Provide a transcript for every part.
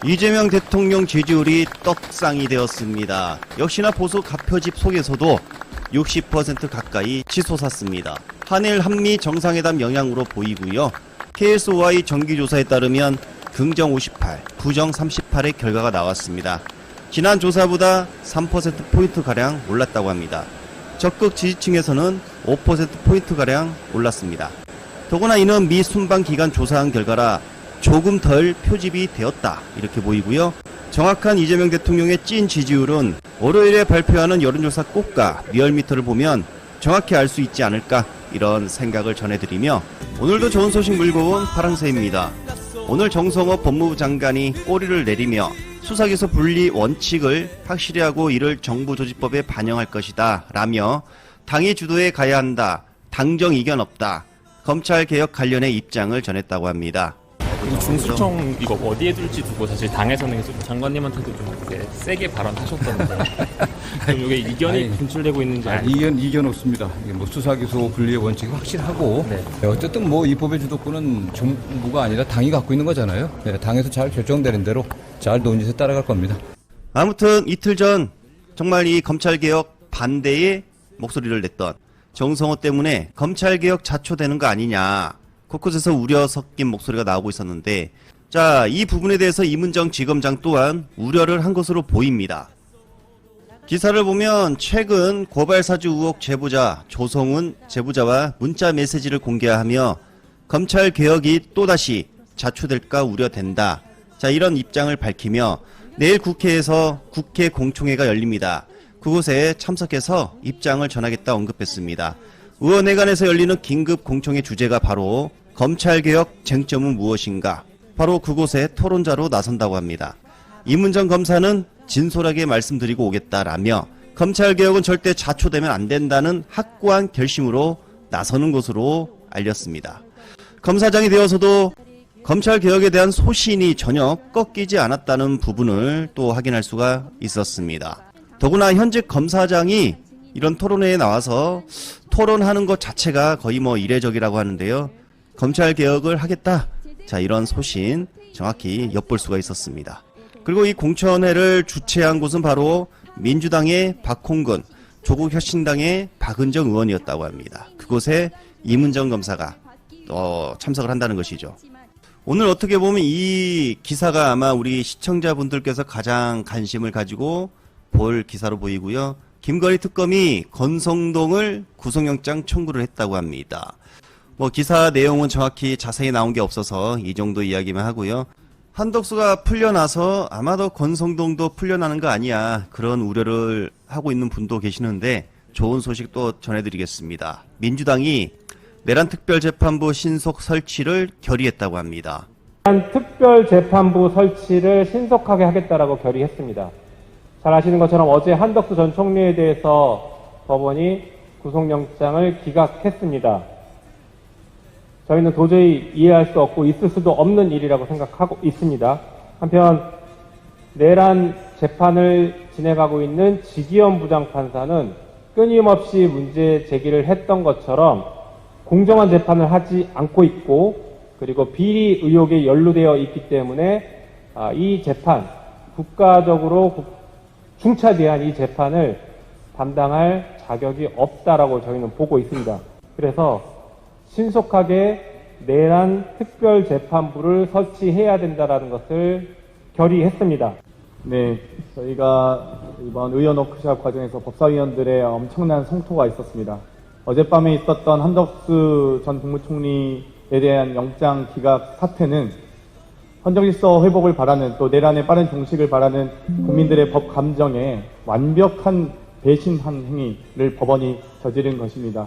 이재명 대통령 지지율이 떡상이 되었습니다. 역시나 보수 가표집 속에서도 60% 가까이 치솟았습니다. 한일 한미 정상회담 영향으로 보이고요. KSOI 정기조사에 따르면 긍정 58, 부정 38의 결과가 나왔습니다. 지난 조사보다 3%포인트가량 올랐다고 합니다. 적극 지지층에서는 5%포인트가량 올랐습니다. 더구나 이는 미 순방 기간 조사한 결과라 조금 덜 표집이 되었다 이렇게 보이고요. 정확한 이재명 대통령의 찐 지지율은 월요일에 발표하는 여론조사 꽃가 리얼미터를 보면 정확히 알 수 있지 않을까 이런 생각을 전해드리며 오늘도 좋은 소식 물고 온 파랑새입니다. 오늘 정성호 법무부 장관이 꼬리를 내리며 수사기소 분리 원칙을 확실히 하고 이를 정부조직법에 반영할 것이다 라며 당이 주도해 가야 한다. 당정 이견 없다. 검찰개혁 관련의 입장을 전했다고 합니다. 이 중수청 이거 어디에 둘지 두고 사실 당에서는 장관님한테도 좀 이렇게 세게 발언하셨던데 좀 이게 이견이 분출되고 있는지 이견 없습니다. 이게 뭐 수사기소 분리의 원칙이 확실하고 어쨌든 뭐 이 법의 주도권은 정부가 아니라 당이 갖고 있는 거잖아요. 당에서 잘 결정되는 대로 잘 논의해서 따라갈 겁니다. 아무튼 이틀 전 정말 이 검찰개혁 반대의 목소리를 냈던 정성호 때문에 검찰개혁 자초되는 거 아니냐 곳곳에서 우려 섞인 목소리가 나오고 있었는데 자, 이 부분에 대해서 이문정 지검장 또한 우려를 한 것으로 보입니다. 기사를 보면 최근 고발사주 의혹 제보자 조성훈 제보자와 문자 메시지를 공개하며 검찰개혁이 또다시 자초될까 우려된다. 자, 이런 입장을 밝히며 내일 국회에서 국회 공청회가 열립니다. 그곳에 참석해서 입장을 전하겠다 언급했습니다. 의원회관에서 열리는 긴급 공청회 주제가 바로 검찰개혁 쟁점은 무엇인가? 바로 그곳에 토론자로 나선다고 합니다. 이문정 검사는 진솔하게 말씀드리고 오겠다라며 검찰개혁은 절대 자초되면 안 된다는 확고한 결심으로 나서는 것으로 알렸습니다. 검사장이 되어서도 검찰개혁에 대한 소신이 전혀 꺾이지 않았다는 부분을 또 확인할 수가 있었습니다. 더구나 현직 검사장이 이런 토론회에 나와서 토론하는 것 자체가 거의 뭐 이례적이라고 하는데요. 검찰개혁을 하겠다. 자, 이런 소신 정확히 엿볼 수가 있었습니다. 그리고 이 공청회를 주최한 곳은 바로 민주당의 박홍근, 조국혁신당의 박은정 의원이었다고 합니다. 그곳에 이문정 검사가 참석을 한다는 것이죠. 오늘 어떻게 보면 이 기사가 아마 우리 시청자분들께서 가장 관심을 가지고 볼 기사로 보이고요. 김건희 특검이 권성동을 구속영장 청구를 했다고 합니다. 뭐 기사 내용은 정확히 자세히 나온 게 없어서 이 정도 이야기만 하고요. 한덕수가 풀려나서 아마도 권성동도 풀려나는 거 아니야 그런 우려를 하고 있는 분도 계시는데 좋은 소식 또 전해드리겠습니다. 민주당이 내란 특별재판부 신속 설치를 결의했다고 합니다. 내란 특별재판부 설치를 신속하게 하겠다라고 결의했습니다. 잘 아시는 것처럼 어제 한덕수 전 총리에 대해서 법원이 구속영장을 기각했습니다. 저희는 도저히 이해할 수 없고 있을 수도 없는 일이라고 생각하고 있습니다. 한편 내란 재판을 진행하고 있는 지기현 부장판사는 끊임없이 문제 제기를 했던 것처럼 공정한 재판을 하지 않고 있고 그리고 비리 의혹에 연루되어 있기 때문에 이 재판, 국가적으로 중차대한 이 재판을 담당할 자격이 없다라고 저희는 보고 있습니다. 그래서 신속하게 내란 특별재판부를 설치해야 된다는 것을 결의했습니다. 네, 저희가 이번 의원 워크숍 과정에서 법사위원들의 엄청난 성토가 있었습니다. 어젯밤에 있었던 한덕수 전 국무총리에 대한 영장 기각 사태는 헌정질서 회복을 바라는 또 내란의 빠른 종식을 바라는 국민들의 법 감정에 완벽한 배신한 행위를 법원이 저지른 것입니다.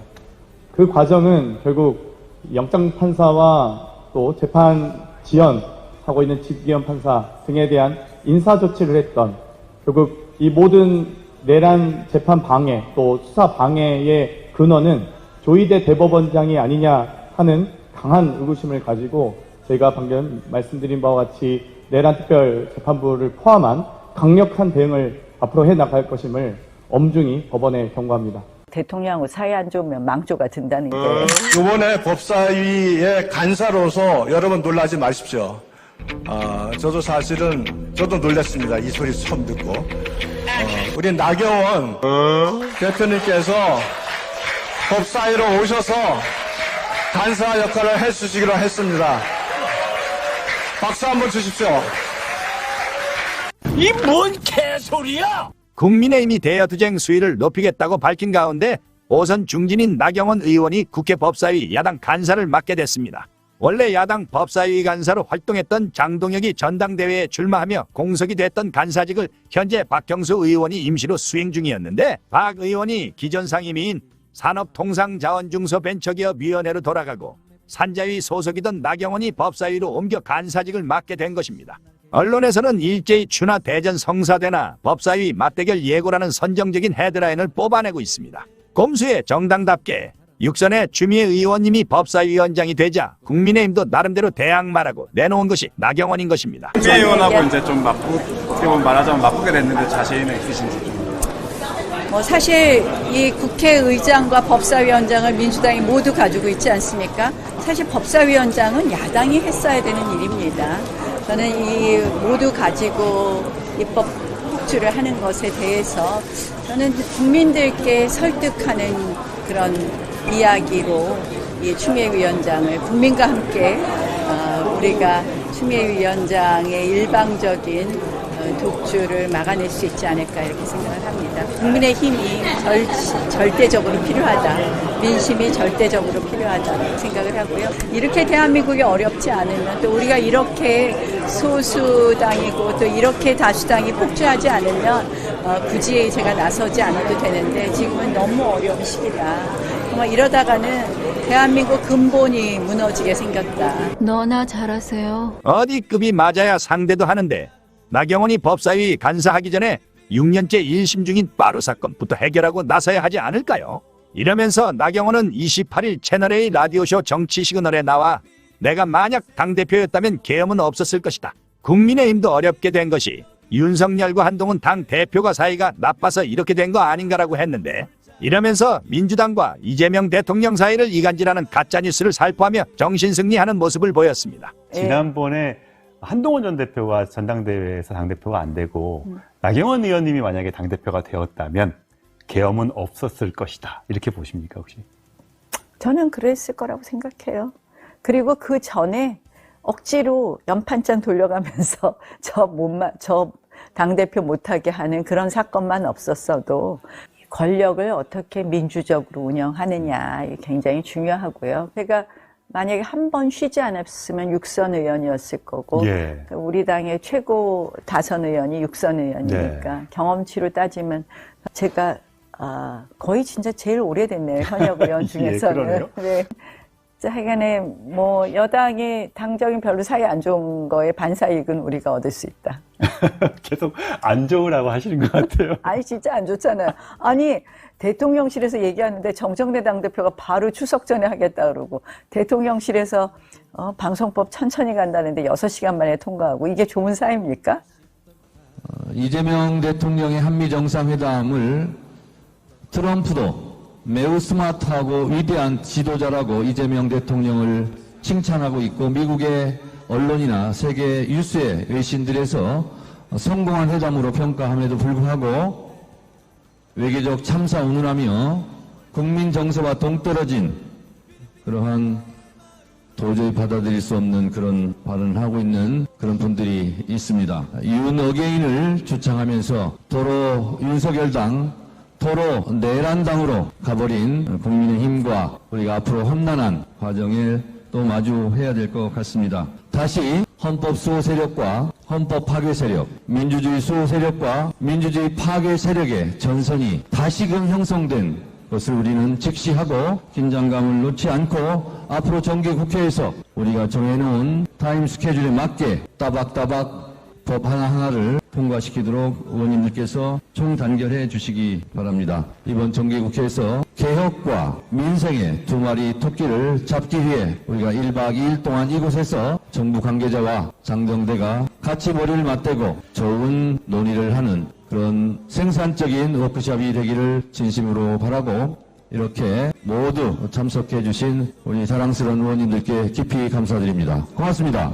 그 과정은 결국 영장 판사와 또 재판 지연하고 있는 지기현 판사 등에 대한 인사 조치를 했던 결국 이 모든 내란 재판 방해 또 수사 방해의 근원은 조희대 대법원장이 아니냐 하는 강한 의구심을 가지고 저희가 방금 말씀드린 바와 같이 내란 특별 재판부를 포함한 강력한 대응을 앞으로 해나갈 것임을 엄중히 법원에 경고합니다. 대통령하고 사이 안 좋으면 망조가 든다는 게. 이번에 법사위의 간사로서 여러분 놀라지 마십시오. 저도 사실은 저도 놀랐습니다. 이 소리 처음 듣고. 우리 나경원 대표님께서 법사위로 오셔서 간사 역할을 해주시기로 했습니다. 박수 한번 주십시오. 이 뭔 개소리야! 국민의힘이 대여투쟁 수위를 높이겠다고 밝힌 가운데 5선 중진인 나경원 의원이 국회 법사위 야당 간사를 맡게 됐습니다. 원래 야당 법사위 간사로 활동했던 장동혁이 전당대회에 출마하며 공석이 됐던 간사직을 현재 박형수 의원이 임시로 수행 중이었는데 박 의원이 기존 상임위인 산업통상자원중소벤처기업위원회로 돌아가고 산자위 소속이던 나경원이 법사위로 옮겨 간사직을 맡게 된 것입니다. 언론에서는 일제히 추나 대전 성사대나 법사위 맞대결 예고라는 선정적인 헤드라인을 뽑아내고 있습니다. 곰수의 정당답게 육선의 추미애 의원님이 법사위원장이 되자 국민의힘도 나름대로 대항마라고 내놓은 것이 나경원인 것입니다. 추미애 의원하고 이제 좀 어떻게 보면 말하자면 맞붙게 됐는데 자신은 있으신지 좀. 사실 이 국회의장과 법사위원장을 민주당이 모두 가지고 있지 않습니까? 사실 법사위원장은 야당이 했어야 되는 일입니다. 저는 이 모두 가지고 입법 폭주를 하는 것에 대해서 저는 국민들께 설득하는 그런 이야기로 이 추미애 위원장을 국민과 함께 우리가 추미애 위원장의 일방적인 독주를 막아낼 수 있지 않을까 이렇게 생각을 합니다. 국민의 힘이 절대적으로 필요하다. 민심이 절대적으로 필요하다 생각을 하고요. 이렇게 대한민국이 어렵지 않으면 또 우리가 이렇게 소수당이고 또 이렇게 다수당이 폭주하지 않으면 굳이 제가 나서지 않아도 되는데 지금은 너무 어려운 시기다. 정말 이러다가는 대한민국 근본이 무너지게 생겼다. 너나 잘하세요. 어디 급이 맞아야 상대도 하는데 나경원이 법사위 간사하기 전에 6년째 1심 중인 빠루 사건부터 해결하고 나서야 하지 않을까요? 이러면서 나경원은 28일 채널A 라디오쇼 정치시그널에 나와 내가 만약 당대표였다면 계엄은 없었을 것이다. 국민의힘도 어렵게 된 것이 윤석열과 한동훈 당대표가 사이가 나빠서 이렇게 된 거 아닌가라고 했는데 이러면서 민주당과 이재명 대통령 사이를 이간질하는 가짜뉴스를 살포하며 정신승리하는 모습을 보였습니다. 지난번에 한동훈 전 대표가 전당대회에서 당대표가 안 되고 나경원 의원님이 만약에 당대표가 되었다면 계엄은 없었을 것이다. 이렇게 보십니까 혹시? 저는 그랬을 거라고 생각해요. 그리고 그 전에 억지로 연판장 돌려가면서 저 당대표 못하게 하는 그런 사건만 없었어도 권력을 어떻게 민주적으로 운영하느냐 굉장히 중요하고요. 제가 만약에 한 번 쉬지 않았으면 6선 의원이었을 거고 예. 우리 당의 최고 다선 의원이 6선 의원이니까 네. 경험치로 따지면 제가 거의 진짜 제일 오래됐네요. 현역 의원 중에서는. 예, 네. 하여간에 뭐 여당의 당적이 별로 사이 안 좋은 거에 반사이익은 우리가 얻을 수 있다. 계속 안 좋으라고 하시는 것 같아요. 아니 진짜 안 좋잖아요. 아니 대통령실에서 얘기하는데 정정래 당대표가 바로 추석 전에 하겠다 그러고 대통령실에서 방송법 천천히 간다는데 6시간 만에 통과하고 이게 좋은 사이입니까? 이재명 대통령의 한미 정상회담을 트럼프도 매우 스마트하고 위대한 지도자라고 이재명 대통령을 칭찬하고 있고 미국의 언론이나 세계 유수의 외신들에서 성공한 회담으로 평가함에도 불구하고 외교적 참사 운운하며 국민 정서와 동떨어진 그러한 도저히 받아들일 수 없는 그런 발언을 하고 있는 그런 분들이 있습니다. 윤 어게인을 주창하면서 도로 윤석열당 도로 내란당으로 가버린 국민의힘과 우리가 앞으로 험난한 과정을 또 마주해야 될 것 같습니다. 다시 헌법 수호 세력과 헌법 파괴 세력, 민주주의 수호 세력과 민주주의 파괴 세력의 전선이 다시금 형성된 것을 우리는 직시하고 긴장감을 놓지 않고 앞으로 정기국회에서 우리가 정해놓은 타임 스케줄에 맞게 따박따박 법 하나하나를 통과시키도록 의원님들께서 총단결해 주시기 바랍니다. 이번 정기국회에서 개혁과 민생의 두 마리 토끼를 잡기 위해 우리가 1박 2일 동안 이곳에서 정부 관계자와 장정대가 같이 머리를 맞대고 좋은 논의를 하는 그런 생산적인 워크숍이 되기를 진심으로 바라고 이렇게 모두 참석해 주신 우리 사랑스러운 의원님들께 깊이 감사드립니다. 고맙습니다.